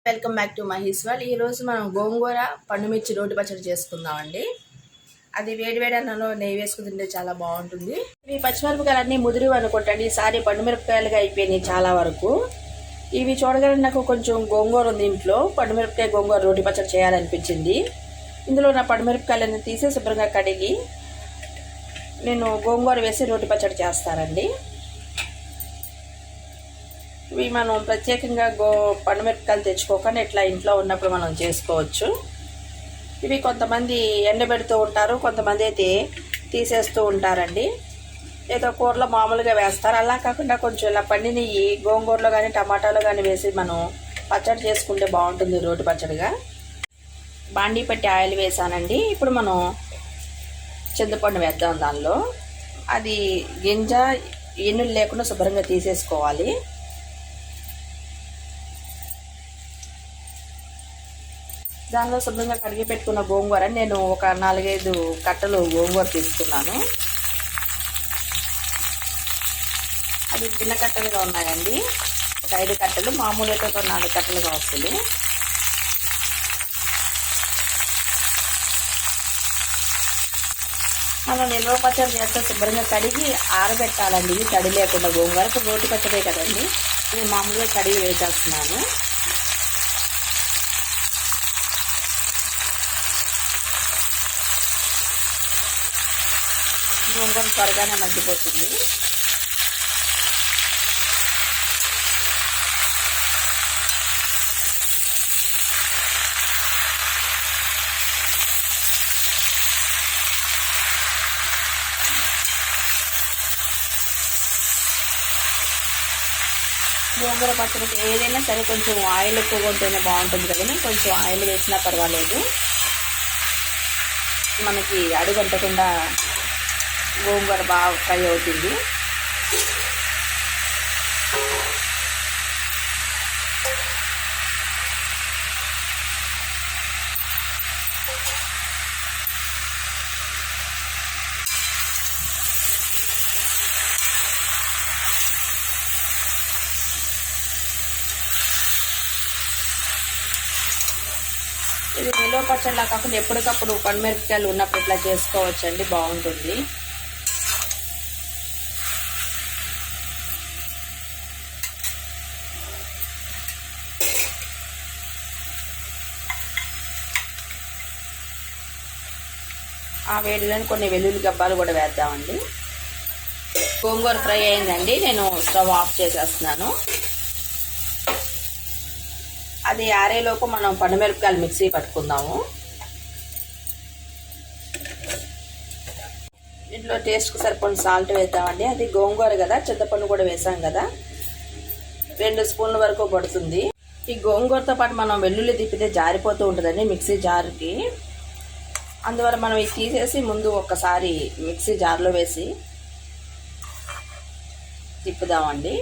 Welcome back to Maheshwar. ఈరోజు మనం గోంగూర పండుమిర్చి రోటి పచ్చడి చేసుకుందామండి. అది వేడివేడి అన్నంలో నెయ్యి వేసుకుని తింటే చాలా బాగుంటుంది. ఇవి పచ్చిమిరపకాయలన్నీ ముదిరి అనుకుంటండి. ఈసారి పండుమిరపకాయలుగా అయిపోయినాయి చాలా వరకు. ఇవి చూడగానే నాకు కొంచెం గోంగూర ఉంది ఇంట్లో. పండుమిరపకాయ గోంగూర రోటి పచ్చడి చేయాలనిపించింది. ఇందులో నా పండుమిరపకాయలన్నీ తీసి శుభ్రంగా కడిగి నేను గోంగూర వేసి రోటి పచ్చడి చేస్తానండి. ఇవి మనం ప్రత్యేకంగా పండుమిరపకాయలు తెచ్చుకోకుండా ఇట్లా ఇంట్లో ఉన్నప్పుడు మనం చేసుకోవచ్చు. ఇవి కొంతమంది ఎండబెడుతూ ఉంటారు, కొంతమంది అయితే తీసేస్తూ ఉంటారండి. ఏదో కూరలో మామూలుగా వేస్తారు. అలా కాకుండా కొంచెం ఇలా పండినవి గోంగూరలో కానీ టమాటాలో కానీ వేసి మనం పచ్చడి చేసుకుంటే బాగుంటుంది రోటి పచ్చడిగా. బాండీ పట్టి ఆయిల్ వేసానండి. ఇప్పుడు మనం చింతపండు వేద్దాం. దానిలో అది గింజ ఎన్నులు లేకుండా శుభ్రంగా తీసేసుకోవాలి. దానిలో శుభ్రంగా కడిగి పెట్టుకున్న గోంగూర నేను ఒక 4-5 కట్టలు గోంగూర తీసుకున్నాను. అది చిన్న కట్టలుగా ఉన్నాయండి. ఒక 5 కట్టలు, మామూలు అయితే ఒక 4 కట్టలుగా వస్తుంది. మనం నిల్వ పచ్చడి చేస్తే శుభ్రంగా కడిగి ఆరబెట్టాలండి. తడి లేకుండా గోంగూరకు రోటి పచ్చడే కదండి. నేను మామూలుగా కడిగి వేసేస్తున్నాను. గోంగూర త్వరగానే మగ్గిపోతుంది. గోంగూర పచ్చడికి ఏదైనా సరే కొంచెం ఆయిల్ ఎక్కువగా ఉంటేనే బాగుంటుంది కదండి. కొంచెం ఆయిల్ వేసినా పర్వాలేదు. మనకి అడుగంటకుండా గోంగూర బాగా ఫ్రై అవుతుంది. ఇది నిల్వ పచ్చడిలా కాకుండా ఎప్పటికప్పుడు పండుమిరపకాయలు ఉన్నప్పుడు ఇట్లా చేసుకోవచ్చండి, బాగుంటుంది. ఆ వేడిలోని కొన్ని వెల్లుల్లి గబ్బాలు కూడా వేద్దామండి. గోంగూర ఫ్రై అయిందండి. నేను స్టవ్ ఆఫ్ చేసేస్తున్నాను. అది ఆరేలోపు మనం పండుమిరపకాయలు మిక్సీ పట్టుకుందాము. ఇంట్లో టేస్ట్కి సరిపడిన సాల్ట్ వేద్దామండి. అది గోంగూర కదా, చింతపండు కూడా వేసాం కదా, 2 స్పూన్ల వరకు పడుతుంది. ఈ గోంగూరతో పాటు మనం వెల్లుల్లి తిప్పితే జారిపోతూ ఉంటుందండి మిక్సీ జార్కి. అందువల్ల మనం ఇది తీసేసి ముందు ఒక్కసారి మిక్సీ జార్లో వేసి తిప్పుదామండి.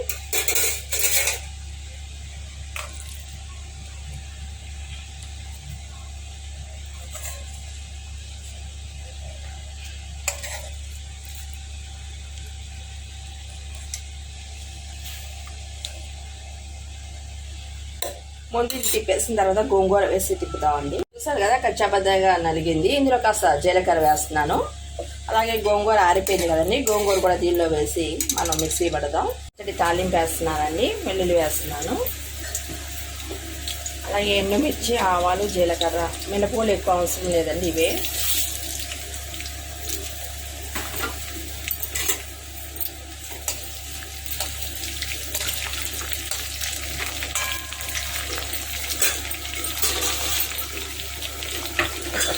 ముందు ఇది తిప్పేసిన తర్వాత గోంగూర వేసి తిప్పుతామండి. చూసారు కదా కచ్చాబద్దగా నలిగింది. ఇందులో కాస్త జీలకర్ర వేస్తున్నాను. అలాగే గోంగూర ఆరిపోయింది కదండి, గోంగూర కూడా దీనిలో వేసి మనం మిక్సీ పడదాం. తాలింపు వేస్తున్నానండి, వెల్లుల్లి వేస్తున్నాను. అలాగే ఎండుమిర్చి, ఆవాలు, జీలకర్ర, మినపగుళ్ళు ఎక్కువ అవసరం లేదండి, ఇవే.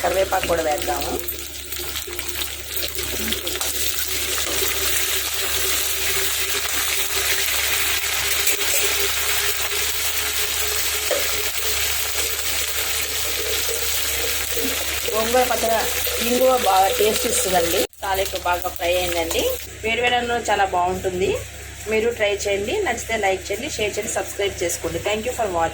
కరివేపాకు కూడా వేద్దాము. గోంగూర పచ్చడి ఇంగువ బాగా టేస్ట్ ఇస్తుందండి. తాలింపు బాగా ఫ్రై అయిందండి. వేడివేడలో చాలా బాగుంటుంది. మీరు ట్రై చేయండి. నచ్చితే లైక్ చేయండి, షేర్ చేయండి, సబ్స్క్రైబ్ చేసుకోండి. Thank you for watching.